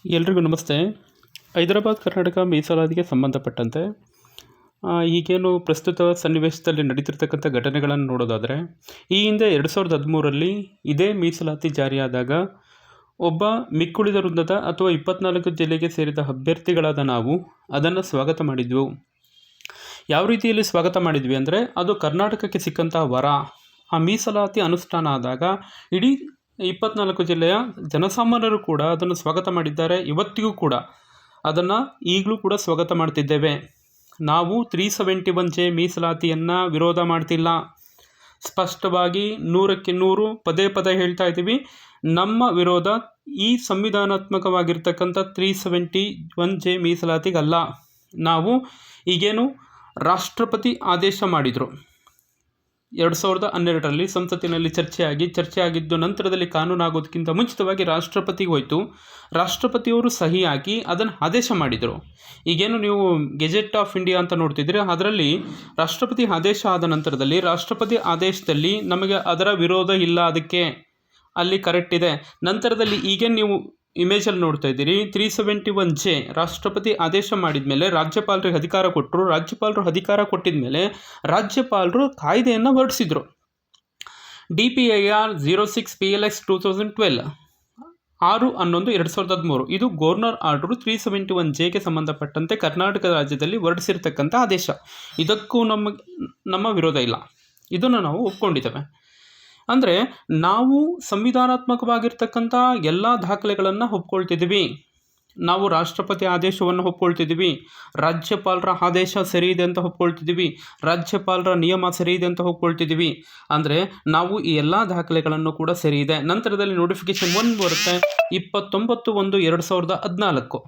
ಎಲ್ರಿಗೂ ನಮಸ್ತೆ. ಹೈದರಾಬಾದ್ ಕರ್ನಾಟಕ ಮೀಸಲಾತಿಗೆ ಸಂಬಂಧಪಟ್ಟಂತೆ ಈಗೇನು ಪ್ರಸ್ತುತ ಸನ್ನಿವೇಶದಲ್ಲಿ ನಡೀತಿರ್ತಕ್ಕಂಥ ಘಟನೆಗಳನ್ನು ನೋಡೋದಾದರೆ, ಈ ಹಿಂದೆ 2013ರಲ್ಲಿ ಇದೇ ಮೀಸಲಾತಿ ಜಾರಿಯಾದಾಗ ಒಬ್ಬ ಮಿಕ್ಕುಳಿದ ವೃಂದದ ಅಥವಾ 24 ಜಿಲ್ಲೆಗೆ ಸೇರಿದ ಅಭ್ಯರ್ಥಿಗಳಾದ ನಾವು ಅದನ್ನು ಸ್ವಾಗತ ಮಾಡಿದ್ವು. ಯಾವ ರೀತಿಯಲ್ಲಿ ಸ್ವಾಗತ ಮಾಡಿದ್ವಿ ಅಂದರೆ, ಅದು ಕರ್ನಾಟಕಕ್ಕೆ ಸಿಕ್ಕಂಥ ವರ. ಆ ಮೀಸಲಾತಿ ಅನುಷ್ಠಾನ ಆದಾಗ ಇಡೀ 24 ಜಿಲ್ಲೆಯ ಜನಸಾಮಾನ್ಯರು ಕೂಡ ಅದನ್ನು ಸ್ವಾಗತ ಮಾಡಿದ್ದಾರೆ. ಇವತ್ತಿಗೂ ಕೂಡ ಅದನ್ನು ಈಗಲೂ ಕೂಡ ಸ್ವಾಗತ ಮಾಡ್ತಿದ್ದೇವೆ. ನಾವು 371J ಮೀಸಲಾತಿಯನ್ನು ವಿರೋಧ ಮಾಡ್ತಿಲ್ಲ. ಸ್ಪಷ್ಟವಾಗಿ 100ಕ್ಕೆ 100 ಪದೇ ಪದೇ ಹೇಳ್ತಾ ಇದ್ದೀವಿ. ನಮ್ಮ ವಿರೋಧ ಈ ಸಂವಿಧಾನಾತ್ಮಕವಾಗಿರ್ತಕ್ಕಂಥ 371J ಮೀಸಲಾತಿಗಲ್ಲ. ನಾವು ಈಗೇನು ರಾಷ್ಟ್ರಪತಿ ಆದೇಶ ಮಾಡಿದರು 2012ರಲ್ಲಿ ಸಂಸತ್ತಿನಲ್ಲಿ ಚರ್ಚೆ ಆಗಿದ್ದು ನಂತರದಲ್ಲಿ ಕಾನೂನಾಗೋದಕ್ಕಿಂತ ಮುಂಚಿತವಾಗಿ ರಾಷ್ಟ್ರಪತಿಗೆ ಹೋಯಿತು. ರಾಷ್ಟ್ರಪತಿಯವರು ಸಹಿ ಹಾಕಿ ಅದನ್ನು ಆದೇಶ ಮಾಡಿದರು. ಈಗೇನು ನೀವು ಗೆಜೆಟ್ ಆಫ್ ಇಂಡಿಯಾ ಅಂತ ನೋಡ್ತಿದ್ದೀರಿ, ಅದರಲ್ಲಿ ರಾಷ್ಟ್ರಪತಿ ಆದೇಶ ಆದ ನಂತರದಲ್ಲಿ ರಾಷ್ಟ್ರಪತಿ ಆದೇಶದಲ್ಲಿ ನಮಗೆ ಅದರ ವಿರೋಧ ಇಲ್ಲ, ಅದಕ್ಕೆ ಅಲ್ಲಿ ಕರೆಕ್ಟ್ ಇದೆ. ನಂತರದಲ್ಲಿ ಈಗೇನು ನೀವು ಇಮೇಜಲ್ಲಿ ನೋಡ್ತಾ ಇದ್ದೀರಿ 371J ರಾಷ್ಟ್ರಪತಿ ಆದೇಶ ಮಾಡಿದ ಮೇಲೆ ರಾಜ್ಯಪಾಲರಿಗೆ ಅಧಿಕಾರ ಕೊಟ್ಟರು. ರಾಜ್ಯಪಾಲರು ಅಧಿಕಾರ ಕೊಟ್ಟಿದ ಮೇಲೆ ರಾಜ್ಯಪಾಲರು ಕಾಯ್ದೆಯನ್ನು ಹೊರಡಿಸಿದ್ರು. DPIR 06 PLX 2012 6/11/2013 ಇದು ಗವರ್ನರ್ ಆರ್ಡರು 371Jಗೆ ಸಂಬಂಧಪಟ್ಟಂತೆ ಕರ್ನಾಟಕ ರಾಜ್ಯದಲ್ಲಿ ಹೊರಡಿಸಿರ್ತಕ್ಕಂಥ ಆದೇಶ. ಇದಕ್ಕೂ ನಮ್ಮ ವಿರೋಧ ಇಲ್ಲ, ಇದನ್ನು ನಾವು ಒಪ್ಕೊಂಡಿದ್ದೇವೆ. ಅಂದರೆ ನಾವು ಸಂವಿಧಾನಾತ್ಮಕವಾಗಿರ್ತಕ್ಕಂಥ ಎಲ್ಲ ದಾಖಲೆಗಳನ್ನು ಒಪ್ಕೊಳ್ತಿದ್ದೀವಿ. ನಾವು ರಾಷ್ಟ್ರಪತಿ ಆದೇಶವನ್ನು ಒಪ್ಕೊಳ್ತಿದ್ದೀವಿ, ರಾಜ್ಯಪಾಲರ ಆದೇಶ ಸರಿ ಇದೆ ಅಂತ ಒಪ್ಕೊಳ್ತಿದ್ದೀವಿ, ರಾಜ್ಯಪಾಲರ ನಿಯಮ ಸರಿ ಇದೆ ಅಂತ ಒಪ್ಕೊಳ್ತಿದ್ದೀವಿ. ಅಂದರೆ ನಾವು ಈ ಎಲ್ಲ ದಾಖಲೆಗಳನ್ನು ಕೂಡ ಸರಿ ಇದೆ. ನಂತರದಲ್ಲಿ ನೋಟಿಫಿಕೇಶನ್ 1 ಬರುತ್ತೆ 29/1/2014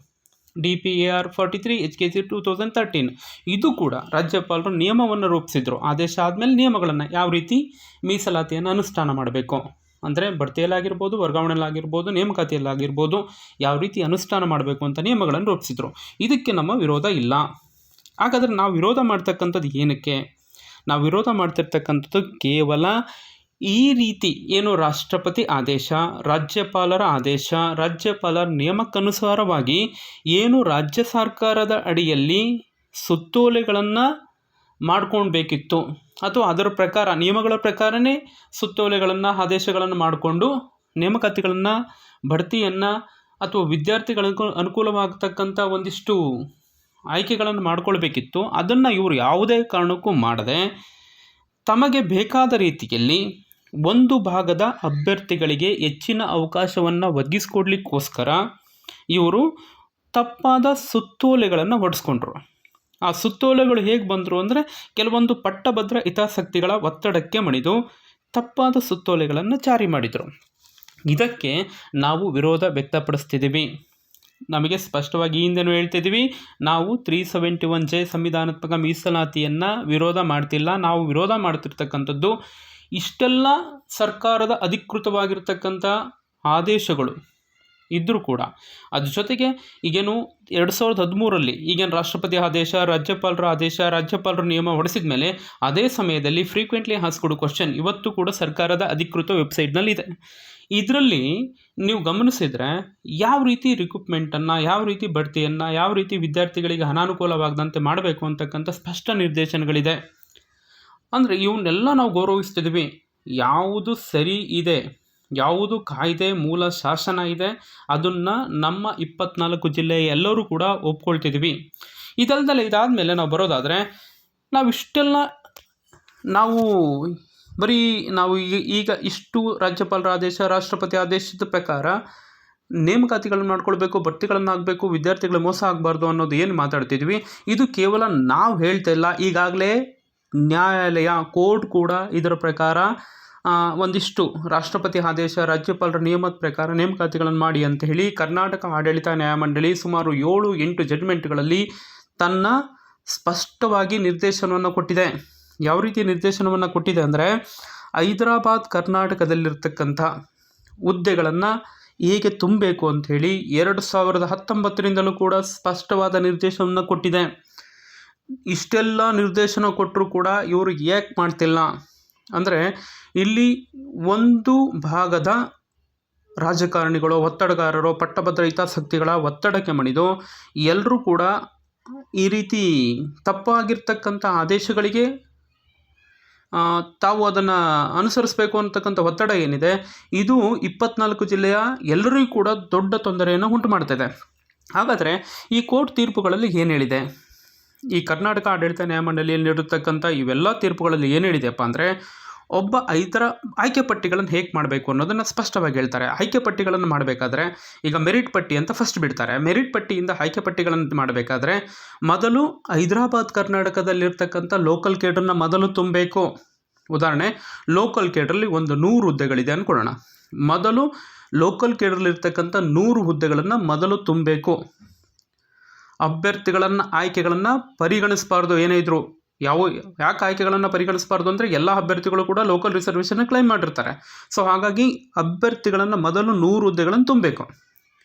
DPAR 43 HKC 2013. ಇದು ಕೂಡ ರಾಜ್ಯಪಾಲರು ನಿಯಮವನ್ನು ರೂಪಿಸಿದ್ರು. ಆದೇಶ ಆದಮೇಲೆ ನಿಯಮಗಳನ್ನು ಯಾವ ರೀತಿ ಮೀಸಲಾತಿಯನ್ನು ಅನುಷ್ಠಾನ ಮಾಡಬೇಕು ಅಂದರೆ ಬಡ್ತಿಯಲ್ಲಾಗಿರ್ಬೋದು, ವರ್ಗಾವಣೆಯಲ್ಲಾಗಿರ್ಬೋದು, ನೇಮಕಾತಿಯಲ್ಲಾಗಿರ್ಬೋದು ಯಾವ ರೀತಿ ಅನುಷ್ಠಾನ ಮಾಡಬೇಕು ಅಂತ ನಿಯಮಗಳನ್ನು ರೂಪಿಸಿದ್ರು. ಇದಕ್ಕೆ ನಮ್ಮ ವಿರೋಧ ಇಲ್ಲ. ಹಾಗಾದರೆ ನಾವು ವಿರೋಧ ಮಾಡ್ತಕ್ಕಂಥದ್ದು ಏನಕ್ಕೆ? ನಾವು ವಿರೋಧ ಮಾಡ್ತಿರ್ತಕ್ಕಂಥದ್ದು ಕೇವಲ ಈ ರೀತಿ ಏನು ರಾಷ್ಟ್ರಪತಿ ಆದೇಶ, ರಾಜ್ಯಪಾಲರ ಆದೇಶ, ರಾಜ್ಯಪಾಲರ ನಿಯಮಕ್ಕನುಸಾರವಾಗಿ ಏನು ರಾಜ್ಯ ಸರ್ಕಾರದ ಅಡಿಯಲ್ಲಿ ಸುತ್ತೋಲೆಗಳನ್ನು ಮಾಡ್ಕೊಳ್ಬೇಕಿತ್ತು ಅಥವಾ ಅದರ ಪ್ರಕಾರ ನಿಯಮಗಳ ಪ್ರಕಾರನೇ ಸುತ್ತೋಲೆಗಳನ್ನು ಆದೇಶಗಳನ್ನು ಮಾಡಿಕೊಂಡು ನೇಮಕಾತಿಗಳನ್ನು ಬಡ್ತಿಯನ್ನು ಅಥವಾ ವಿದ್ಯಾರ್ಥಿಗಳಿಗೂ ಅನುಕೂಲವಾಗತಕ್ಕಂಥ ಒಂದಿಷ್ಟು ಆಯ್ಕೆಗಳನ್ನು ಮಾಡ್ಕೊಳ್ಬೇಕಿತ್ತು. ಅದನ್ನು ಇವರು ಯಾವುದೇ ಕಾರಣಕ್ಕೂ ಮಾಡದೆ ತಮಗೆ ಬೇಕಾದ ರೀತಿಯಲ್ಲಿ ಒಂದು ಭಾಗದ ಅಭ್ಯರ್ಥಿಗಳಿಗೆ ಹೆಚ್ಚಿನ ಅವಕಾಶವನ್ನು ಒದಗಿಸ್ಕೊಡ್ಲಿಕ್ಕೋಸ್ಕರ ಇವರು ತಪ್ಪಾದ ಸುತ್ತೋಲೆಗಳನ್ನು ಹೊಡೆಸ್ಕೊಂಡ್ರು. ಆ ಸುತ್ತೋಲೆಗಳು ಹೇಗೆ ಬಂದರು ಅಂದರೆ, ಕೆಲವೊಂದು ಪಟ್ಟಭದ್ರ ಹಿತಾಸಕ್ತಿಗಳ ಒತ್ತಡಕ್ಕೆ ಮಣಿದು ತಪ್ಪಾದ ಸುತ್ತೋಲೆಗಳನ್ನು ಜಾರಿ ಮಾಡಿದರು. ಇದಕ್ಕೆ ನಾವು ವಿರೋಧ ವ್ಯಕ್ತಪಡಿಸ್ತಿದ್ದೀವಿ. ನಮಗೆ ಸ್ಪಷ್ಟವಾಗಿ ಹಿಂದೆನೂ ಹೇಳ್ತಿದ್ದೀವಿ, ನಾವು 371J ಸಂವಿಧಾನಾತ್ಮಕ ಮೀಸಲಾತಿಯನ್ನು ವಿರೋಧ ಮಾಡ್ತಿಲ್ಲ. ನಾವು ವಿರೋಧ ಮಾಡ್ತಿರ್ತಕ್ಕಂಥದ್ದು ಇಷ್ಟೆಲ್ಲ ಸರ್ಕಾರದ ಅಧಿಕೃತವಾಗಿರ್ತಕ್ಕಂಥ ಆದೇಶಗಳು ಇದ್ದರೂ ಕೂಡ ಅದ್ರ ಜೊತೆಗೆ ಈಗೇನು 2013ರಲ್ಲಿ ಈಗೇನು ರಾಷ್ಟ್ರಪತಿ ಆದೇಶ, ರಾಜ್ಯಪಾಲರ ಆದೇಶ, ರಾಜ್ಯಪಾಲರ ನಿಯಮ ಹೊರಡಿಸಿದ ಮೇಲೆ ಅದೇ ಸಮಯದಲ್ಲಿ ಫ್ರೀಕ್ವೆಂಟ್ಲಿ ಆಸ್ಕ್ಡ್ ಕ್ವಶನ್ ಇವತ್ತು ಕೂಡ ಸರ್ಕಾರದ ಅಧಿಕೃತ ವೆಬ್ಸೈಟ್ನಲ್ಲಿದೆ. ಇದರಲ್ಲಿ ನೀವು ಗಮನಿಸಿದರೆ ಯಾವ ರೀತಿ ರಿಕ್ರೂಟ್ಮೆಂಟನ್ನು, ಯಾವ ರೀತಿ ಬಡ್ತಿಯನ್ನು, ಯಾವ ರೀತಿ ವಿದ್ಯಾರ್ಥಿಗಳಿಗೆ ಅನಾನುಕೂಲವಾಗದಂತೆ ಮಾಡಬೇಕು ಅಂತಕ್ಕಂಥ ಸ್ಪಷ್ಟ ನಿರ್ದೇಶನಗಳಿದೆ. ಅಂದರೆ ಇವನ್ನೆಲ್ಲ ನಾವು ಗೌರವಿಸ್ತಿದ್ದೀವಿ. ಯಾವುದು ಸರಿ ಇದೆ, ಯಾವುದು ಕಾಯ್ದೆ ಮೂಲ ಶಾಸನ ಇದೆ, ಅದನ್ನು ನಮ್ಮ 24 ಜಿಲ್ಲೆಯ ಎಲ್ಲರೂ ಕೂಡ ಒಪ್ಕೊಳ್ತಿದ್ದೀವಿ. ಇದಾದಮೇಲೆ ನಾವು ಬರೋದಾದರೆ, ನಾವು ಈಗ ಇಷ್ಟು ರಾಜ್ಯಪಾಲರ ಆದೇಶ, ರಾಷ್ಟ್ರಪತಿ ಆದೇಶದ ಪ್ರಕಾರ ನೇಮಕಾತಿಗಳನ್ನು ಮಾಡ್ಕೊಳ್ಬೇಕು, ಬಡ್ತಿಗಳನ್ನು ಆಗಬೇಕು, ವಿದ್ಯಾರ್ಥಿಗಳ ಮೋಸ ಆಗಬಾರ್ದು ಅನ್ನೋದು ಏನು ಮಾತಾಡ್ತಿದ್ವಿ, ಇದು ಕೇವಲ ನಾವು ಹೇಳ್ತಾ ಇಲ್ಲ. ಈಗಾಗಲೇ ನ್ಯಾಯಾಲಯ, ಕೋರ್ಟ್ ಕೂಡ ಇದರ ಪ್ರಕಾರ ಒಂದಿಷ್ಟು ರಾಷ್ಟ್ರಪತಿ ಆದೇಶ, ರಾಜ್ಯಪಾಲರ ನಿಯಮದ ಪ್ರಕಾರ ನೇಮಕಾತಿಗಳನ್ನು ಮಾಡಿ ಅಂತ ಹೇಳಿ ಕರ್ನಾಟಕ ಆಡಳಿತ ನ್ಯಾಯಮಂಡಳಿ ಸುಮಾರು 7-8 ಜಡ್ಜ್ಮೆಂಟ್ಗಳಲ್ಲಿ ತನ್ನ ಸ್ಪಷ್ಟವಾಗಿ ನಿರ್ದೇಶನವನ್ನು ಕೊಟ್ಟಿದೆ. ಯಾವ ರೀತಿ ನಿರ್ದೇಶನವನ್ನು ಕೊಟ್ಟಿದೆ ಅಂದರೆ, ಹೈದರಾಬಾದ್ ಕರ್ನಾಟಕದಲ್ಲಿರ್ತಕ್ಕಂಥ ಹುದ್ದೆಗಳನ್ನು ಹೇಗೆ ತುಂಬಬೇಕು ಅಂಥೇಳಿ 2019ರಿಂದಲೂ ಕೂಡ ಸ್ಪಷ್ಟವಾದ ನಿರ್ದೇಶನವನ್ನು ಕೊಟ್ಟಿದೆ. ಇಷ್ಟೆಲ್ಲ ನಿರ್ದೇಶನ ಕೊಟ್ಟರೂ ಕೂಡ ಇವರು ಯಾಕೆ ಮಾಡ್ತಿಲ್ಲ ಅಂದರೆ, ಇಲ್ಲಿ ಒಂದು ಭಾಗದ ರಾಜಕಾರಣಿಗಳು, ಒತ್ತಡಗಾರರು, ಪಟ್ಟಭದ್ರ ಹಿತಾಸಕ್ತಿಗಳ ಒತ್ತಡಕ್ಕೆ ಮಣಿದು ಎಲ್ಲರೂ ಕೂಡ ಈ ರೀತಿ ತಪ್ಪಾಗಿರ್ತಕ್ಕಂಥ ಆದೇಶಗಳಿಗೆ ತಾವು ಅದನ್ನು ಅನುಸರಿಸಬೇಕು ಅಂತಕ್ಕಂಥ ಒತ್ತಡ ಏನಿದೆ, ಇದು 24 ಜಿಲ್ಲೆಯ ಎಲ್ಲರಿಗೂ ಕೂಡ ದೊಡ್ಡ ತೊಂದರೆಯನ್ನು ಉಂಟು ಮಾಡ್ತಿದೆ. ಹಾಗಾದರೆ ಈ ಕೋರ್ಟ್ ತೀರ್ಪುಗಳಲ್ಲಿ ಏನು ಹೇಳಿದೆ? ಈ ಕರ್ನಾಟಕ ಆಡಳಿತ ನ್ಯಾಯಮಂಡಳಿಯಲ್ಲಿ ನೀಡಿರ್ತಕ್ಕಂಥ ಇವೆಲ್ಲ ತೀರ್ಪುಗಳಲ್ಲಿ ಏನು ಹೇಳಿದೆಯಪ್ಪ ಅಂದರೆ, ಒಬ್ಬ ಆಯ್ಕೆ ಪಟ್ಟಿಗಳನ್ನು ಹೇಗೆ ಮಾಡಬೇಕು ಅನ್ನೋದನ್ನು ಸ್ಪಷ್ಟವಾಗಿ ಹೇಳ್ತಾರೆ. ಆಯ್ಕೆ ಪಟ್ಟಿಗಳನ್ನು ಮಾಡಬೇಕಾದ್ರೆ ಈಗ ಮೆರಿಟ್ ಪಟ್ಟಿ ಅಂತ ಫಸ್ಟ್ ಬಿಡ್ತಾರೆ. ಮೆರಿಟ್ ಪಟ್ಟಿಯಿಂದ ಆಯ್ಕೆ ಪಟ್ಟಿಗಳನ್ನು ಮಾಡಬೇಕಾದ್ರೆ ಮೊದಲು ಹೈದರಾಬಾದ್ ಕರ್ನಾಟಕದಲ್ಲಿರ್ತಕ್ಕಂಥ ಲೋಕಲ್ ಕೇಡರನ್ನು ಮೊದಲು ತುಂಬಬೇಕು. ಉದಾಹರಣೆ, ಲೋಕಲ್ ಕೇಡ್ರಲ್ಲಿ ಒಂದು 100 ಹುದ್ದೆಗಳಿದೆ ಅಂದ್ಕೊಳ್ಳೋಣ. ಮೊದಲು ಲೋಕಲ್ ಕೇಡ್ರಲ್ಲಿರ್ತಕ್ಕಂಥ 100 ಹುದ್ದೆಗಳನ್ನು ಮೊದಲು ತುಂಬಬೇಕು. ಆಯ್ಕೆಗಳನ್ನು ಪರಿಗಣಿಸಬಾರ್ದು. ಏನೇ ಇದ್ರು ಯಾಕೆ ಆಯ್ಕೆಗಳನ್ನು ಪರಿಗಣಿಸಬಾರ್ದು ಅಂದರೆ, ಎಲ್ಲ ಅಭ್ಯರ್ಥಿಗಳು ಕೂಡ ಲೋಕಲ್ ರಿಸರ್ವೇಷನ್ ಕ್ಲೈಮ್ ಮಾಡಿರ್ತಾರೆ. ಸೊ ಹಾಗಾಗಿ ಅಭ್ಯರ್ಥಿಗಳನ್ನು ಮೊದಲು 100 ಹುದ್ದೆಗಳನ್ನು ತುಂಬಬೇಕು.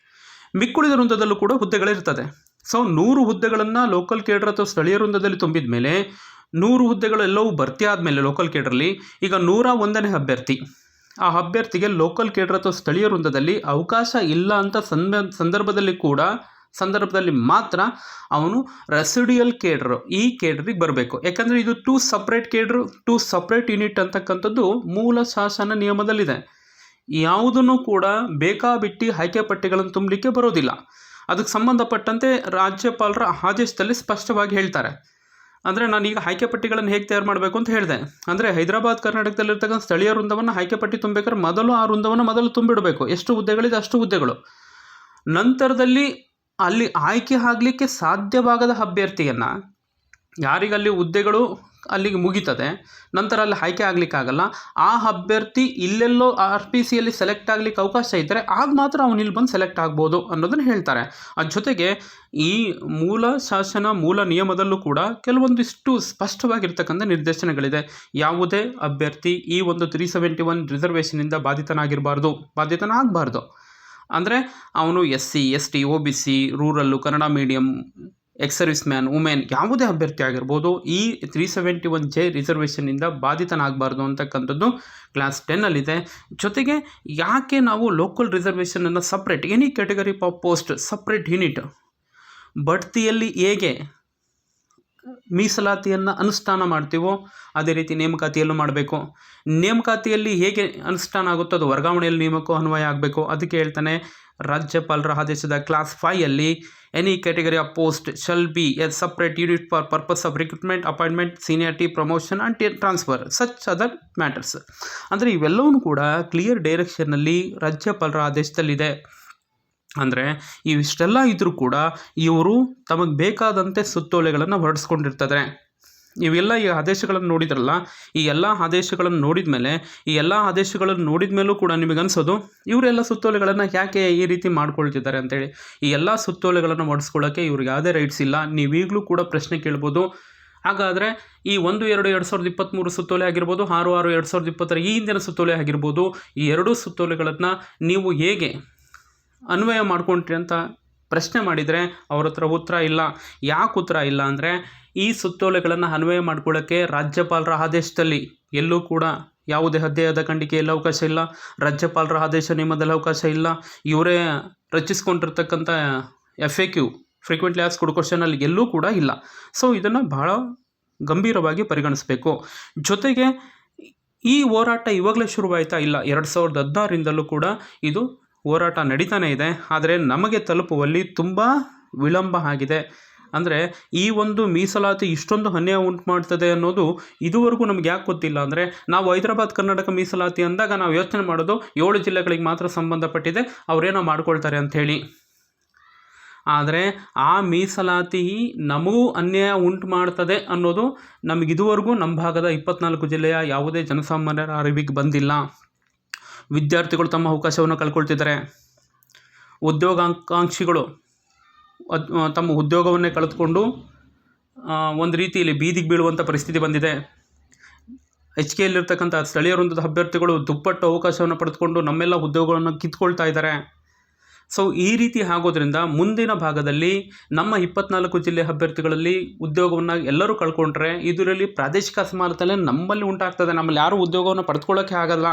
ಮಿಕ್ಕುಳಿದ ವೃಂದದಲ್ಲೂ ಕೂಡ ಹುದ್ದೆಗಳಿರ್ತದೆ. ಸೊ 100 ಹುದ್ದೆಗಳನ್ನು ಲೋಕಲ್ ಕೇಡರ್ ಅಥವಾ ಸ್ಥಳೀಯ ವೃಂದದಲ್ಲಿ ತುಂಬಿದ ಮೇಲೆ 100 ಹುದ್ದೆಗಳೆಲ್ಲವೂ ಭರ್ತಿ ಆದಮೇಲೆ ಲೋಕಲ್ ಕೇಡರಲ್ಲಿ ಈಗ 101ನೇ ಅಭ್ಯರ್ಥಿ, ಆ ಅಭ್ಯರ್ಥಿಗೆ ಲೋಕಲ್ ಕೇಡರ್ ಅಥವಾ ಸ್ಥಳೀಯ ವೃಂದದಲ್ಲಿ ಅವಕಾಶ ಇಲ್ಲ ಅಂತ ಸಂದರ್ಭದಲ್ಲಿ ಮಾತ್ರ ಅವನು ರೆಸಿಡ್ಯೂಯಲ್ ಕೇಡ್ರು, ಈ ಕೇಡ್ರಿಗೆ ಬರಬೇಕು. ಯಾಕಂದರೆ ಇದು 2 ಸಪ್ರೇಟ್ ಕೇಡ್ರು, 2 ಸಪ್ರೇಟ್ ಯೂನಿಟ್ ಅಂತಕ್ಕಂಥದ್ದು ಮೂಲ ಶಾಸನ ನಿಯಮದಲ್ಲಿದೆ. ಯಾವುದನ್ನು ಕೂಡ ಬೇಕಾಬಿಟ್ಟು ಆಯ್ಕೆ ಪಟ್ಟಿಗಳನ್ನು ತುಂಬಲಿಕ್ಕೆ ಬರೋದಿಲ್ಲ. ಅದಕ್ಕೆ ಸಂಬಂಧಪಟ್ಟಂತೆ ರಾಜ್ಯಪಾಲರ ಆದೇಶದಲ್ಲಿ ಸ್ಪಷ್ಟವಾಗಿ ಹೇಳ್ತಾರೆ. ಅಂದರೆ ನಾನೀಗ ಆಯ್ಕೆ ಪಟ್ಟಿಗಳನ್ನು ಹೇಗೆ ತಯಾರು ಮಾಡಬೇಕು ಅಂತ ಹೇಳಿದೆ. ಅಂದರೆ ಹೈದರಾಬಾದ್ ಕರ್ನಾಟಕದಲ್ಲಿರ್ತಕ್ಕಂಥ ಸ್ಥಳೀಯ ವೃಂದವನ್ನು ಆಯ್ಕೆ ಪಟ್ಟಿ ತುಂಬಬೇಕಾದ್ರೆ ಮೊದಲು ಆ ವೃಂದವನ್ನು ಮೊದಲು ತುಂಬಿಡಬೇಕು. ಎಷ್ಟು ಹುದ್ದೆಗಳಿದೆ ಅಷ್ಟು ಹುದ್ದೆಗಳು. ನಂತರದಲ್ಲಿ ಅಲ್ಲಿ ಆಯ್ಕೆ ಆಗಲಿಕ್ಕೆ ಸಾಧ್ಯವಾಗದ ಅಭ್ಯರ್ಥಿಯನ್ನು, ಯಾರಿಗಲ್ಲಿ ಹುದ್ದೆಗಳು ಅಲ್ಲಿಗೆ ಮುಗೀತದೆ, ನಂತರ ಅಲ್ಲಿ ಆಯ್ಕೆ ಆಗಲಿಕ್ಕಾಗಲ್ಲ, ಆ ಅಭ್ಯರ್ಥಿ ಇಲ್ಲೆಲ್ಲೋ RPCಯಲ್ಲಿ ಸೆಲೆಕ್ಟ್ ಆಗಲಿಕ್ಕೆ ಅವಕಾಶ ಇದ್ದರೆ ಆಗ ಮಾತ್ರ ಅವನು ಇಲ್ಲಿ ಬಂದು ಸೆಲೆಕ್ಟ್ ಆಗ್ಬೋದು ಅನ್ನೋದನ್ನು ಹೇಳ್ತಾರೆ. ಅದ್ರ ಜೊತೆಗೆ ಈ ಮೂಲ ನಿಯಮದಲ್ಲೂ ಕೂಡ ಕೆಲವೊಂದಿಷ್ಟು ಸ್ಪಷ್ಟವಾಗಿರ್ತಕ್ಕಂಥ ನಿರ್ದೇಶನಗಳಿದೆ. ಯಾವುದೇ ಅಭ್ಯರ್ಥಿ ಈ ಒಂದು 371 ರಿಸರ್ವೇಷನಿಂದ ಬಾಧಿತನಾಗಬಾರ್ದು. ಅಂದರೆ ಅವನು SC, ST, OBC, rural, Kannada medium, X-service man, women, ಯಾವುದೇ ಅಭ್ಯರ್ಥಿ ಆಗಿರ್ಬೋದು, ಈ 371J ರಿಸರ್ವೇಷನ್ನಿಂದ ಬಾಧಿತನಾಗಬಾರ್ದು ಅಂತಕ್ಕಂಥದ್ದು ಕ್ಲಾಸ್ 10ಅಲ್ಲಿದೆ. ಜೊತೆಗೆ ಯಾಕೆ ನಾವು ಲೋಕಲ್ ರಿಸರ್ವೇಷನನ್ನು separate, any category post separate unit, ಬಡ್ತಿಯಲ್ಲಿ ಹೇಗೆ ಮೀಸಲಾತಿಯನ್ನು ಅನುಷ್ಠಾನ ಮಾಡ್ತೀವೋ ಅದೇ ರೀತಿ ನೇಮಕಾತಿಯಲ್ಲೂ ಮಾಡಬೇಕು. ನೇಮಕಾತಿಯಲ್ಲಿ ಹೇಗೆ ಅನುಷ್ಠಾನ ಆಗುತ್ತೋ ಅದು ವರ್ಗಾವಣೆಯಲ್ಲಿ ನೇಮಕ ಅನ್ವಯ ಆಗಬೇಕು. ಅದಕ್ಕೆ ಹೇಳ್ತಾನೆ ರಾಜ್ಯಪಾಲರ ಆದೇಶದ ಕ್ಲಾಸ್ 5ಅಲ್ಲಿ any category of post shall be a separate unit for purpose of recruitment, appointment, seniority, promotion and transfer such other matters. ಅಂದರೆ ಇವೆಲ್ಲವೂ ಕೂಡ ಕ್ಲಿಯರ್ ಡೈರೆಕ್ಷನ್ನಲ್ಲಿ ರಾಜ್ಯಪಾಲರ ಆದೇಶದಲ್ಲಿದೆ. ಅಂದರೆ ಇವಿಷ್ಟೆಲ್ಲ ಇದ್ದರೂ ಕೂಡ ಇವರು ತಮಗೆ ಬೇಕಾದಂತೆ ಸುತ್ತೋಲೆಗಳನ್ನು ಹೊರಡಿಸ್ಕೊಂಡಿರ್ತಾರೆ. ಇವೆಲ್ಲ ಈ ಆದೇಶಗಳನ್ನು ನೋಡಿದ್ರಲ್ಲ, ಈ ಎಲ್ಲ ಆದೇಶಗಳನ್ನು ನೋಡಿದ ಮೇಲೂ ಕೂಡ ನಿಮಗನ್ಸೋದು ಇವರೆಲ್ಲ ಸುತ್ತೋಲೆಗಳನ್ನು ಯಾಕೆ ಈ ರೀತಿ ಮಾಡ್ಕೊಳ್ತಿದ್ದಾರೆ ಅಂತೇಳಿ. ಈ ಎಲ್ಲ ಸುತ್ತೋಲೆಗಳನ್ನು ಹೊರಡಿಸ್ಕೊಳ್ಳೋಕ್ಕೆ ಇವ್ರಿಗೆ ಯಾವುದೇ ರೈಟ್ಸ್ ಇಲ್ಲ. ನೀವೀಗಲೂ ಕೂಡ ಪ್ರಶ್ನೆ ಕೇಳ್ಬೋದು, ಹಾಗಾದರೆ ಈ 1-2-2023 ಸುತ್ತೋಲೆ ಆಗಿರ್ಬೋದು, 6-6-2020 ಈ ಹಿಂದಿನ ಸುತ್ತೋಲೆ ಆಗಿರ್ಬೋದು, ಈ ಎರಡೂ ಸುತ್ತೋಲೆಗಳನ್ನು ನೀವು ಹೇಗೆ ಅನ್ವಯ ಮಾಡ್ಕೊಂಡ್ರಿ ಅಂತ ಪ್ರಶ್ನೆ ಮಾಡಿದರೆ ಅವ್ರ ಹತ್ರ ಉತ್ತರ ಇಲ್ಲ. ಯಾಕೆ ಉತ್ತರ ಇಲ್ಲ ಅಂದರೆ, ಈ ಸುತ್ತೋಲೆಗಳನ್ನು ಅನ್ವಯ ಮಾಡ್ಕೊಳ್ಳೋಕ್ಕೆ ರಾಜ್ಯಪಾಲರ ಆದೇಶದಲ್ಲಿ ಎಲ್ಲೂ ಕೂಡ ಯಾವುದೇ ಅಧ್ಯಾಯದ ಖಂಡಿಕೆಯಲ್ಲಿ ಅವಕಾಶ ಇಲ್ಲ, ರಾಜ್ಯಪಾಲರ ಆದೇಶ ನಿಯಮದಲ್ಲಿ ಅವಕಾಶ ಇಲ್ಲ, ಇವರೇ ರಚಿಸ್ಕೊಂಡಿರ್ತಕ್ಕಂಥ FAQ ಫ್ರೀಕ್ವೆಂಟ್ಲಿ ಆಸ್ಕ್ಡ್ ಕ್ವಶನಲ್ಲಿ ಎಲ್ಲೂ ಕೂಡ ಇಲ್ಲ. ಸೊ ಇದನ್ನು ಬಹಳ ಗಂಭೀರವಾಗಿ ಪರಿಗಣಿಸಬೇಕು. ಜೊತೆಗೆ ಈ ಹೋರಾಟ ಇವಾಗಲೇ ಶುರುವಾಯಿತಾ? ಇಲ್ಲ, 2016ರಿಂದಲೂ ಕೂಡ ಇದು ಹೋರಾಟ ನಡೀತಾನೆ ಇದೆ. ಆದರೆ ನಮಗೆ ತಲುಪುವಲ್ಲಿ ತುಂಬ ವಿಳಂಬ ಆಗಿದೆ. ಅಂದರೆ ಈ ಒಂದು ಮೀಸಲಾತಿ ಇಷ್ಟೊಂದು ಅನ್ಯಾಯ ಉಂಟು ಮಾಡ್ತದೆ ಅನ್ನೋದು ಇದುವರೆಗೂ ನಮ್ಗೆ ಯಾಕೆ ಗೊತ್ತಿಲ್ಲ ಅಂದರೆ, ನಾವು ಹೈದರಾಬಾದ್ ಕರ್ನಾಟಕ ಮೀಸಲಾತಿ ಅಂದಾಗ ನಾವು ಯೋಚನೆ ಮಾಡೋದು 7 ಜಿಲ್ಲೆಗಳಿಗೆ ಮಾತ್ರ ಸಂಬಂಧಪಟ್ಟಿದೆ, ಅವರೇನೋ ಮಾಡ್ಕೊಳ್ತಾರೆ ಅಂಥೇಳಿ. ಆದರೆ ಆ ಮೀಸಲಾತಿ ನಮಗೂ ಅನ್ಯಾಯ ಉಂಟು ಮಾಡ್ತದೆ ಅನ್ನೋದು ನಮಗಿದುವರೆಗೂ ನಮ್ಮ ಭಾಗದ 24 ಜಿಲ್ಲೆಯ ಯಾವುದೇ ಜನಸಾಮಾನ್ಯರ ಅರಿವಿಗೆ ಬಂದಿಲ್ಲ. ವಿದ್ಯಾರ್ಥಿಗಳು ತಮ್ಮ ಅವಕಾಶವನ್ನು ಕಳ್ಕೊಳ್ತಿದ್ದಾರೆ. ಉದ್ಯೋಗಾಕಾಂಕ್ಷಿಗಳು ತಮ್ಮ ಉದ್ಯೋಗವನ್ನೇ ಕಳೆದುಕೊಂಡು ಒಂದು ರೀತಿಯಲ್ಲಿ ಬೀದಿಗೆ ಬೀಳುವಂಥ ಪರಿಸ್ಥಿತಿ ಬಂದಿದೆ. HKಯಲ್ಲಿರ್ತಕ್ಕಂಥ ಸ್ಥಳೀಯ ವೃಂದದ ಅಭ್ಯರ್ಥಿಗಳು ದುಪ್ಪಟ್ಟು ಅವಕಾಶವನ್ನು ಪಡೆದುಕೊಂಡು ನಮ್ಮೆಲ್ಲ ಉದ್ಯೋಗಗಳನ್ನು ಕಿತ್ಕೊಳ್ತಾ ಇದ್ದಾರೆ. ಸೊ ಈ ರೀತಿ ಆಗೋದ್ರಿಂದ ಮುಂದಿನ ಭಾಗದಲ್ಲಿ ನಮ್ಮ 24 ಜಿಲ್ಲೆ ಅಭ್ಯರ್ಥಿಗಳಲ್ಲಿ ಉದ್ಯೋಗವನ್ನು ಎಲ್ಲರೂ ಕಳ್ಕೊಂಡ್ರೆ ಇದರಲ್ಲಿ ಪ್ರಾದೇಶಿಕ ಅಸಮಾನತೆ ನಮ್ಮಲ್ಲಿ ಉಂಟಾಗ್ತದೆ. ನಮ್ಮಲ್ಲಿ ಯಾರೂ ಉದ್ಯೋಗವನ್ನು ಪಡೆದುಕೊಳ್ಳೋಕ್ಕೆ ಆಗಲ್ಲ.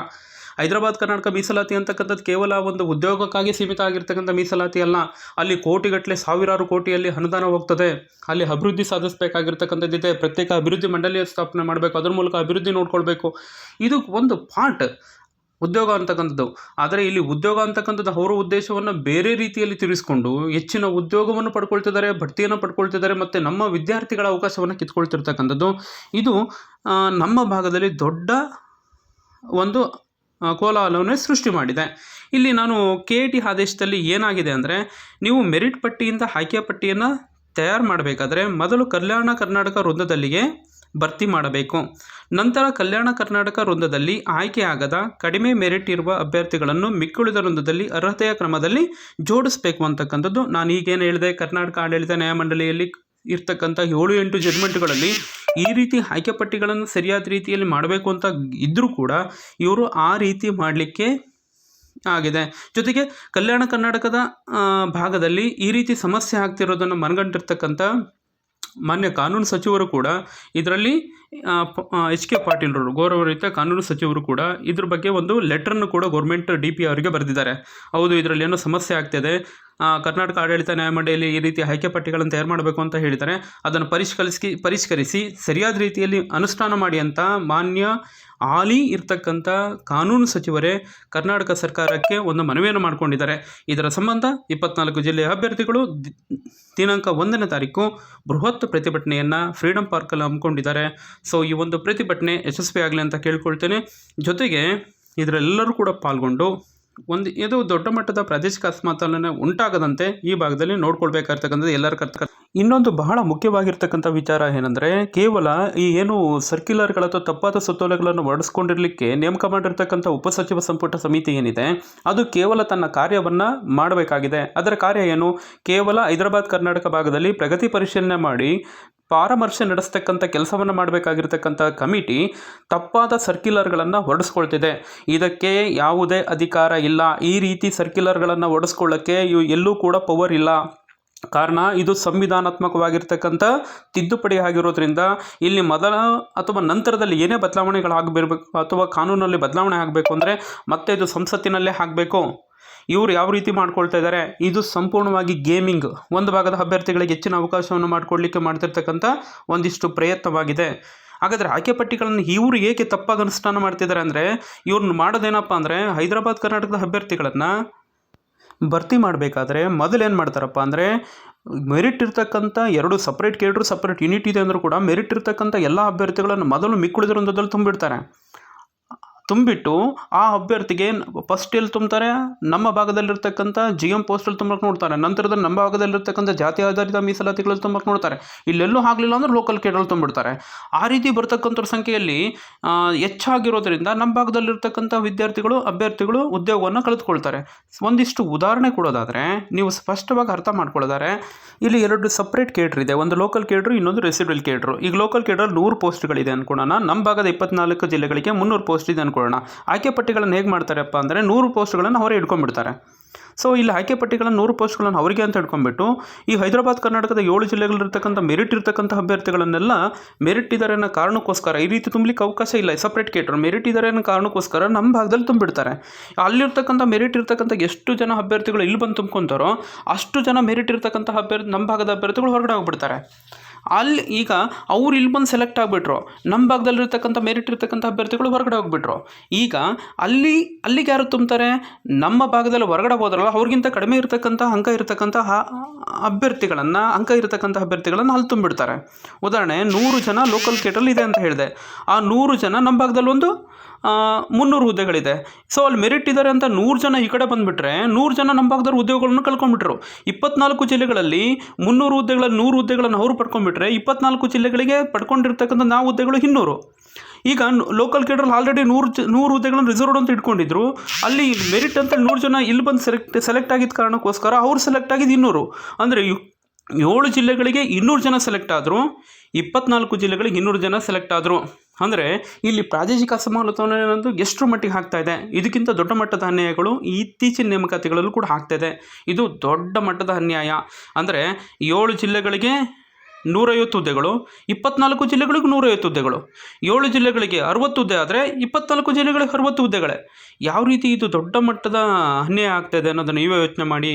ಹೈದರಾಬಾದ್ ಕರ್ನಾಟಕ ಮೀಸಲಾತಿ ಅಂತಕ್ಕಂಥದ್ದು ಕೇವಲ ಒಂದು ಉದ್ಯೋಗಕ್ಕಾಗಿ ಸೀಮಿತ ಆಗಿರ್ತಕ್ಕಂಥ ಮೀಸಲಾತಿ ಅಲ್ಲ. ಅಲ್ಲಿ ಕೋಟಿಗಟ್ಟಲೆ ಸಾವಿರಾರು ಕೋಟಿಯಲ್ಲಿ ಅನುದಾನ ಹೋಗ್ತದೆ. ಅಲ್ಲಿ ಅಭಿವೃದ್ಧಿ ಸಾಧಿಸಬೇಕಾಗಿರ್ತಕ್ಕಂಥದ್ದಿದೆ. ಪ್ರತ್ಯೇಕ ಅಭಿವೃದ್ಧಿ ಮಂಡಳಿಯ ಸ್ಥಾಪನೆ ಮಾಡಬೇಕು, ಅದ್ರ ಮೂಲಕ ಅಭಿವೃದ್ಧಿ ನೋಡ್ಕೊಳ್ಬೇಕು. ಇದು ಒಂದು ಪಾರ್ಟ್ ಉದ್ಯೋಗ ಅಂತಕ್ಕಂಥದ್ದು. ಆದರೆ ಇಲ್ಲಿ ಉದ್ಯೋಗ ಅಂತಕ್ಕಂಥದ್ದು ಅವರ ಉದ್ದೇಶವನ್ನು ಬೇರೆ ರೀತಿಯಲ್ಲಿ ತಿರುಗಿಸ್ಕೊಂಡು ಹೆಚ್ಚಿನ ಉದ್ಯೋಗವನ್ನು ಪಡ್ಕೊಳ್ತಿದ್ದಾರೆ, ಬಡ್ತಿಯನ್ನು ಪಡ್ಕೊಳ್ತಿದ್ದಾರೆ, ಮತ್ತು ನಮ್ಮ ವಿದ್ಯಾರ್ಥಿಗಳ ಅವಕಾಶವನ್ನು ಕಿತ್ಕೊಳ್ತಿರ್ತಕ್ಕಂಥದ್ದು. ಇದು ನಮ್ಮ ಭಾಗದಲ್ಲಿ ದೊಡ್ಡ ಒಂದು ಕೋಲಾಹಲವನ್ನೇ ಸೃಷ್ಟಿ ಮಾಡಿದೆ. ಇಲ್ಲಿ ನಾನು KAT ಆದೇಶದಲ್ಲಿ ಏನಾಗಿದೆ ಅಂದರೆ, ನೀವು ಮೆರಿಟ್ ಪಟ್ಟಿಯಿಂದ ಆಯ್ಕೆ ಪಟ್ಟಿಯನ್ನು ತಯಾರು ಮಾಡಬೇಕಾದ್ರೆ ಮೊದಲು ಕಲ್ಯಾಣ ಕರ್ನಾಟಕ ವೃಂದದಲ್ಲಿಗೆ ಭರ್ತಿ ಮಾಡಬೇಕು. ನಂತರ ಕಲ್ಯಾಣ ಕರ್ನಾಟಕ ವೃಂದದಲ್ಲಿ ಆಯ್ಕೆಯಾಗದ ಕಡಿಮೆ ಮೆರಿಟ್ ಇರುವ ಅಭ್ಯರ್ಥಿಗಳನ್ನು ಮಿಕ್ಕುಳಿದ ವೃಂದದಲ್ಲಿ ಅರ್ಹತೆಯ ಕ್ರಮದಲ್ಲಿ ಜೋಡಿಸಬೇಕು ಅಂತಕ್ಕಂಥದ್ದು. ನಾನು ಈಗೇನು ಹೇಳಿದೆ, ಕರ್ನಾಟಕ ಆಡಳಿತ ನ್ಯಾಯಮಂಡಳಿಯಲ್ಲಿ ಇರ್ತಕ್ಕಂಥ 7-8 ಜಡ್ಜ್ಮೆಂಟ್ಗಳಲ್ಲಿ ಈ ರೀತಿ ಆಯ್ಕೆ ಪಟ್ಟಿಗಳನ್ನು ಸರಿಯಾದ ರೀತಿಯಲ್ಲಿ ಮಾಡಬೇಕು ಅಂತ ಇದ್ದರೂ ಕೂಡ ಇವರು ಆ ರೀತಿ ಮಾಡಲಿಕ್ಕೆ ಆಗಿದೆ. ಜೊತೆಗೆ ಕಲ್ಯಾಣ ಕರ್ನಾಟಕದ ಭಾಗದಲ್ಲಿ ಈ ರೀತಿ ಸಮಸ್ಯೆ ಆಗ್ತಿರೋದನ್ನು ಮನಗಂಡಿರ್ತಕ್ಕಂಥ ಮಾನ್ಯ ಕಾನೂನು ಸಚಿವರು ಕೂಡ ಇದರಲ್ಲಿ HK ಪಾಟೀಲ್ರವರು, ಗೌರವಯುತ ಕಾನೂನು ಸಚಿವರು ಕೂಡ ಇದ್ರ ಬಗ್ಗೆ ಒಂದು ಲೆಟ್ರನ್ನು ಕೂಡ ಗೌರ್ಮೆಂಟ್ DP ಅವರಿಗೆ ಬರೆದಿದ್ದಾರೆ. ಹೌದು, ಇದರಲ್ಲಿ ಏನೋ ಸಮಸ್ಯೆ ಆಗ್ತಿದೆ, ಕರ್ನಾಟಕ ಆಡಳಿತ ನ್ಯಾಯಮಂಡಳಿಯಲ್ಲಿ ಈ ರೀತಿ ಆಯ್ಕೆ ಪಟ್ಟಿಗಳನ್ನು ತಯಾರು ಮಾಡಬೇಕು ಅಂತ ಹೇಳಿದ್ದಾರೆ. ಅದನ್ನು ಪರಿಷ್ಕರಿಸಿ ಸರಿಯಾದ ರೀತಿಯಲ್ಲಿ ಅನುಷ್ಠಾನ ಮಾಡಿ ಅಂತ ಮಾನ್ಯ ಹಾಲಿ ಇರ್ತಕ್ಕಂಥ ಕಾನೂನು ಸಚಿವರೇ ಕರ್ನಾಟಕ ಸರ್ಕಾರಕ್ಕೆ ಒಂದು ಮನವಿಯನ್ನು ಮಾಡಿಕೊಂಡಿದ್ದಾರೆ. ಇದರ ಸಂಬಂಧ 24 ಜಿಲ್ಲೆಯ ಅಭ್ಯರ್ಥಿಗಳು ದಿನಾಂಕ 1ನೇ ತಾರೀಕು ಬೃಹತ್ ಪ್ರತಿಭಟನೆಯನ್ನು ಫ್ರೀಡಂ ಪಾರ್ಕಲ್ಲಿ ಹಮ್ಮಿಕೊಂಡಿದ್ದಾರೆ. ಸೊ ಈ ಒಂದು ಪ್ರತಿಭಟನೆ ಯಶಸ್ವಿಯಾಗಲಿ ಅಂತ ಕೇಳ್ಕೊಳ್ತೇನೆ. ಜೊತೆಗೆ ಇದರೆಲ್ಲರೂ ಕೂಡ ಪಾಲ್ಗೊಂಡು ಇದು ದೊಡ್ಡ ಮಟ್ಟದ ಪ್ರಾದೇಶಿಕ ಅಸಮಾಧಾನ ಉಂಟಾಗದಂತೆ ಈ ಭಾಗದಲ್ಲಿ ನೋಡ್ಕೊಳ್ಬೇಕಾಗಿರ್ತಕ್ಕಂಥದ್ದು ಎಲ್ಲರ ಕರ್ತವ್ಯ. ಇನ್ನೊಂದು ಬಹಳ ಮುಖ್ಯವಾಗಿರ್ತಕ್ಕಂಥ ವಿಚಾರ ಏನಂದರೆ, ಕೇವಲ ಈ ಏನು ಸರ್ಕ್ಯುಲರ್ಗಳ ಅಥವಾ ತಪ್ಪಾದ ಸುತ್ತೋಲೆಗಳನ್ನು ಹೊರಡಿಸ್ಕೊಂಡಿರಲಿಕ್ಕೆ ನೇಮಕ ಮಾಡಿರ್ತಕ್ಕಂಥ ಉಪಸಚಿವ ಸಂಪುಟ ಸಮಿತಿ ಏನಿದೆ, ಅದು ಕೇವಲ ತನ್ನ ಕಾರ್ಯವನ್ನು ಮಾಡಬೇಕಾಗಿದೆ. ಅದರ ಕಾರ್ಯ ಏನು? ಕೇವಲ ಹೈದರಾಬಾದ್ ಕರ್ನಾಟಕ ಭಾಗದಲ್ಲಿ ಪ್ರಗತಿ ಪರಿಶೀಲನೆ ಮಾಡಿ ಪರಾಮರ್ಶೆ ನಡೆಸ್ತಕ್ಕಂಥ ಕೆಲಸವನ್ನು ಮಾಡಬೇಕಾಗಿರ್ತಕ್ಕಂಥ ಕಮಿಟಿ ತಪ್ಪಾದ ಸರ್ಕ್ಯುಲರ್ಗಳನ್ನು ಹೊರಡಿಸ್ಕೊಳ್ತಿದೆ. ಇದಕ್ಕೆ ಯಾವುದೇ ಅಧಿಕಾರ ಇಲ್ಲ. ಈ ರೀತಿ ಸರ್ಕ್ಯುಲರ್ಗಳನ್ನು ಹೊರಡಿಸ್ಕೊಳ್ಳೋಕ್ಕೆ ಎಲ್ಲೂ ಕೂಡ ಪವರ್ ಇಲ್ಲ. ಕಾರಣ, ಇದು ಸಂವಿಧಾನಾತ್ಮಕವಾಗಿರ್ತಕ್ಕಂಥ ತಿದ್ದುಪಡಿ ಆಗಿರೋದ್ರಿಂದ ಇಲ್ಲಿ ಮೊದಲ ಅಥವಾ ನಂತರದಲ್ಲಿ ಏನೇ ಬದಲಾವಣೆಗಳಾಗಬೇಕು ಅಥವಾ ಕಾನೂನಲ್ಲಿ ಬದಲಾವಣೆ ಆಗಬೇಕು ಅಂದರೆ ಮತ್ತೆ ಇದು ಸಂಸತ್ತಿನಲ್ಲೇ ಆಗಬೇಕು. ಇವರು ಯಾವ ರೀತಿ ಮಾಡ್ಕೊಳ್ತಾ ಇದ್ದಾರೆ, ಇದು ಸಂಪೂರ್ಣವಾಗಿ ಗೇಮಿಂಗ್. ಒಂದು ಭಾಗದ ಅಭ್ಯರ್ಥಿಗಳಿಗೆ ಹೆಚ್ಚಿನ ಅವಕಾಶವನ್ನು ಮಾಡಿಕೊಡ್ಲಿಕ್ಕೆ ಮಾಡ್ತಿರ್ತಕ್ಕಂಥ ಒಂದಿಷ್ಟು ಪ್ರಯತ್ನವಾಗಿದೆ. ಹಾಗಾದರೆ ಆಯ್ಕೆ ಪಟ್ಟಿಗಳನ್ನು ಇವರು ಏಕೆ ತಪ್ಪಾಗಿ ಅನುಷ್ಠಾನ ಮಾಡ್ತಿದ್ದಾರೆ ಅಂದರೆ, ಇವ್ರನ್ನ ಮಾಡೋದೇನಪ್ಪ ಅಂದರೆ, ಹೈದರಾಬಾದ್ ಕರ್ನಾಟಕದ ಅಭ್ಯರ್ಥಿಗಳನ್ನು ಭರ್ತಿ ಮಾಡಬೇಕಾದ್ರೆ ಮೊದಲೇನು ಮಾಡ್ತಾರಪ್ಪ ಅಂದರೆ, ಮೆರಿಟ್ ಇರ್ತಕ್ಕಂಥ 2 ಸಪ್ರೇಟ್ ಕೇಡ್ರು ಸಪ್ರೇಟ್ ಯೂನಿಟ್ ಇದೆ ಅಂದರೂ ಕೂಡ ಮೆರಿಟ್ ಇರ್ತಕ್ಕಂಥ ಎಲ್ಲ ಅಭ್ಯರ್ಥಿಗಳನ್ನು ಮೊದಲು ಮಿಕ್ಕುಳಿದ ವೃಂದದಲ್ಲಿ ತುಂಬಿಡ್ತಾರೆ. ತುಂಬಿಟ್ಟು ಆ ಅಭ್ಯರ್ಥಿಗೆ ಫಸ್ಟ್ ಎಲ್ಲಿ ತುಂಬ್ತಾರೆ, ನಮ್ಮ ಭಾಗದಲ್ಲಿರ್ತಕ್ಕಂಥ GM ಪೋಸ್ಟಲ್ಲಿ ತುಂಬಕ್ಕೆ ನೋಡ್ತಾರೆ. ನಂತರದಲ್ಲಿ ನಮ್ಮ ಭಾಗದಲ್ಲಿರ್ತಕ್ಕಂಥ ಜಾತಿ ಆಧಾರಿತ ಮೀಸಲಾತಿಗಳಲ್ಲಿ ತುಂಬಕ್ಕೆ ನೋಡ್ತಾರೆ. ಇಲ್ಲೆಲ್ಲೂ ಆಗಲಿಲ್ಲ ಅಂದರೆ ಲೋಕಲ್ ಕೇಡಲ್ಲಿ ತುಂಬಿಡ್ತಾರೆ. ಆ ರೀತಿ ಬರ್ತಕ್ಕಂಥವ್ರ ಸಂಖ್ಯೆಯಲ್ಲಿ ಹೆಚ್ಚಾಗಿರೋದ್ರಿಂದ ನಮ್ಮ ಭಾಗದಲ್ಲಿರ್ತಕ್ಕಂಥ ಅಭ್ಯರ್ಥಿಗಳು ಉದ್ಯೋಗವನ್ನು ಕಳೆದುಕೊಳ್ತಾರೆ. ಒಂದಿಷ್ಟು ಉದಾಹರಣೆ ಕೊಡೋದಾದರೆ, ನೀವು ಸ್ಪಷ್ಟವಾಗಿ ಅರ್ಥ ಮಾಡ್ಕೊಳ್ಳೋದಾದ್ರೆ, ಇಲ್ಲಿ 2 ಸಪ್ರೇಟ್ ಕೇಡ್ರ್ ಇದೆ. ಒಂದು ಲೋಕಲ್ ಕೇಡ್ರು, ಇನ್ನೊಂದು ರೆಸಿಡೆಂಟ್ ಕೇಡ್ರು. ಈಗ ಲೋಕಲ್ ಕೇಡ್ರಲ್ಲಿ 100 ಪೋಸ್ಟ್ಗಳಿದೆ ಅನ್ಕೊಳ್ಳೋಣ. ನಮ್ಮ ಭಾಗದ 24 ಜಿಲ್ಲೆಗಳಿಗೆ 300 ಪೋಸ್ಟ್ ಇದೆ ಅನ್ಕೊಳ್ಳೋಣ. ಆಯ್ಕೆ ಪಟ್ಟಿಗಳನ್ನು ಹೇಗೆ ಮಾಡ್ತಾರಪ್ಪ ಅಂದರೆ, 100 ಪೋಸ್ಟ್ಗಳನ್ನು ಅವರೇ ಇಟ್ಕೊಂಡ್ಬಿಡ್ತಾರೆ. ಸೊ ಇಲ್ಲಿ ಆಯ್ಕೆ ಪಟ್ಟಿಗಳನ್ನು 100 ಪೋಸ್ಟ್ಗಳನ್ನು ಅವರಿಗೆ ಅಂತ ಇಟ್ಕೊಂಡ್ಬಿಟ್ಟು, ಈ ಹೈದರಾಬಾದ್ ಕರ್ನಾಟಕದ 7 ಜಿಲ್ಲೆಗಳಿರ್ತಕ್ಕಂಥ ಮೆರಿಟ್ ಇರ್ತಕ್ಕಂಥ ಅಭ್ಯರ್ಥಿಗಳನ್ನೆಲ್ಲ ಮೆರಿಟ್ ಇದ್ದಾರೆ ಅನ್ನೋ ಕಾರಣಕ್ಕೋಸ್ಕರ ಈ ರೀತಿ ತುಂಬಲಿಕ್ಕೆ ಅವಕಾಶ ಇಲ್ಲ. ಸಪ್ರೇಟ್ ಕೇಟ್ರು ಮೆರಿಟ್ ಇದ್ದಾರೆ ಅನ್ನೋ ಕಾರಣಕ್ಕೋಸ್ಕರ ನಮ್ಮ ಭಾಗದಲ್ಲಿ ತುಂಬಿಡ್ತಾರೆ. ಅಲ್ಲಿರ್ತಕ್ಕಂಥ ಮೆರಿಟ್ ಇರ್ತಕ್ಕಂಥ ಎಷ್ಟು ಜನ ಅಭ್ಯರ್ಥಿಗಳು ಇಲ್ಲಿ ಬಂದು ತುಂಬ್ಕೊತಾರೋ ಅಷ್ಟು ಜನ ಮೆರಿಟ್ ಇರ್ತಕ್ಕಂಥ ನಮ್ಮ ಭಾಗದ ಅಭ್ಯರ್ಥಿಗಳು ಹೊರಗಡೆ ಹೋಗ್ಬಿಡ್ತಾರೆ. ಅಲ್ಲಿ ಈಗ ಅವ್ರು ಇಲ್ಲಿ ಬಂದು ಸೆಲೆಕ್ಟ್ ಆಗಿಬಿಟ್ರು, ನಮ್ಮ ಭಾಗದಲ್ಲಿರ್ತಕ್ಕಂಥ ಮೆರಿಟ್ ಇರ್ತಕ್ಕಂಥ ಅಭ್ಯರ್ಥಿಗಳು ಹೊರಗಡೆ ಹೋಗ್ಬಿಟ್ರು. ಈಗ ಅಲ್ಲಿಗೆ ಯಾರು ತುಂಬ್ತಾರೆ? ನಮ್ಮ ಭಾಗದಲ್ಲಿ ಹೊರಗಡೆ ಹೋದ್ರಲ್ಲ, ಅವ್ರಿಗಿಂತ ಕಡಿಮೆ ಇರತಕ್ಕಂಥ ಅಂಕ ಇರತಕ್ಕಂಥ ಅಭ್ಯರ್ಥಿಗಳನ್ನು ಅಲ್ಲಿ ತುಂಬಿಡ್ತಾರೆ. ಉದಾಹರಣೆ, 100 ಜನ ಲೋಕಲ್ ಕೇಟಲ್ಲಿ ಇದೆ ಅಂತ ಹೇಳಿದೆ. ಆ 100 ಜನ ನಮ್ಮ ಭಾಗದಲ್ಲಿ ಒಂದು 300 ಹುದ್ದೆಗಳಿದೆ. ಸೊ ಅಲ್ಲಿ ಮೆರಿಟ್ ಇದ್ದಾರೆ ಅಂತ 100 ಜನ ಈ ಕಡೆ ಬಂದುಬಿಟ್ರೆ 100 ಜನ ನಮ್ಮ ಭಾಗದಲ್ಲಿ ಉದ್ಯೋಗಗಳನ್ನು ಕಳ್ಕೊಂಡ್ಬಿಟ್ರು. 24 ಜಿಲ್ಲೆಗಳಲ್ಲಿ 300 ಹುದ್ದೆಗಳಲ್ಲಿ 100 ಹುದ್ದೆಗಳನ್ನು ಅವರು ಪಡ್ಕೊಂಡ್ಬಿಟ್ರೆ 24 ಜಿಲ್ಲೆಗಳಿಗೆ ಪಡ್ಕೊಂಡಿರ್ತಕ್ಕಂಥ ನಾವು ಹುದ್ದೆಗಳು 200. ಈಗ ಲೋಕಲ್ ಕೇಡ್ರಲ್ಲಿ ಆಲ್ರೆಡಿ 100 ಹುದ್ದೆಗಳನ್ನು ರಿಸರ್ವ್ಡ್ ಅಂತ ಇಟ್ಕೊಂಡಿದ್ರು. ಅಲ್ಲಿ ಮೆರಿಟ್ ಅಂತ 100 ಜನ ಇಲ್ಲಿ ಬಂದು ಸೆಲೆಕ್ಟ್ ಆಗಿದ್ದ ಕಾರಣಕ್ಕೋಸ್ಕರ ಅವ್ರು ಸೆಲೆಕ್ಟ್ ಆಗಿದ್ದು 200. ಅಂದರೆ 7 ಜಿಲ್ಲೆಗಳಿಗೆ 200 ಜನ ಸೆಲೆಕ್ಟ್ ಆದರು, 24 ಜಿಲ್ಲೆಗಳಿಗೆ 200 ಜನ ಸೆಲೆಕ್ಟ್ ಆದರು. ಅಂದರೆ ಇಲ್ಲಿ ಪ್ರಾದೇಶಿಕ ಅಸಮಾನತೆ ಅನ್ನೋದು ಎಷ್ಟು ಮಟ್ಟಿಗೆ ಆಗ್ತಾ ಇದೆ. ಇದಕ್ಕಿಂತ ದೊಡ್ಡ ಮಟ್ಟದ ಅನ್ಯಾಯಗಳು ಇತ್ತೀಚಿನ ನೇಮಕಾತಿಗಳಲ್ಲೂ ಕೂಡ ಆಗ್ತಾಯಿದೆ. ಇದು ದೊಡ್ಡ ಮಟ್ಟದ ಅನ್ಯಾಯ. ಅಂದರೆ 7 ಜಿಲ್ಲೆಗಳಿಗೆ 150 ಹುದ್ದೆಗಳು, 24 ಜಿಲ್ಲೆಗಳಿಗೂ 150 ಹುದ್ದೆಗಳು, 7 ಜಿಲ್ಲೆಗಳಿಗೆ 60 ಹುದ್ದೆ ಆದರೆ 24 ಜಿಲ್ಲೆಗಳಿಗೆ 60 ಹುದ್ದೆಗಳೇ. ಯಾವ ರೀತಿ ಇದು ದೊಡ್ಡ ಮಟ್ಟದ ಅನ್ಯಾಯ ಆಗ್ತಾಯಿದೆ ಅನ್ನೋದನ್ನು ನೀವೇ ಯೋಚನೆ ಮಾಡಿ.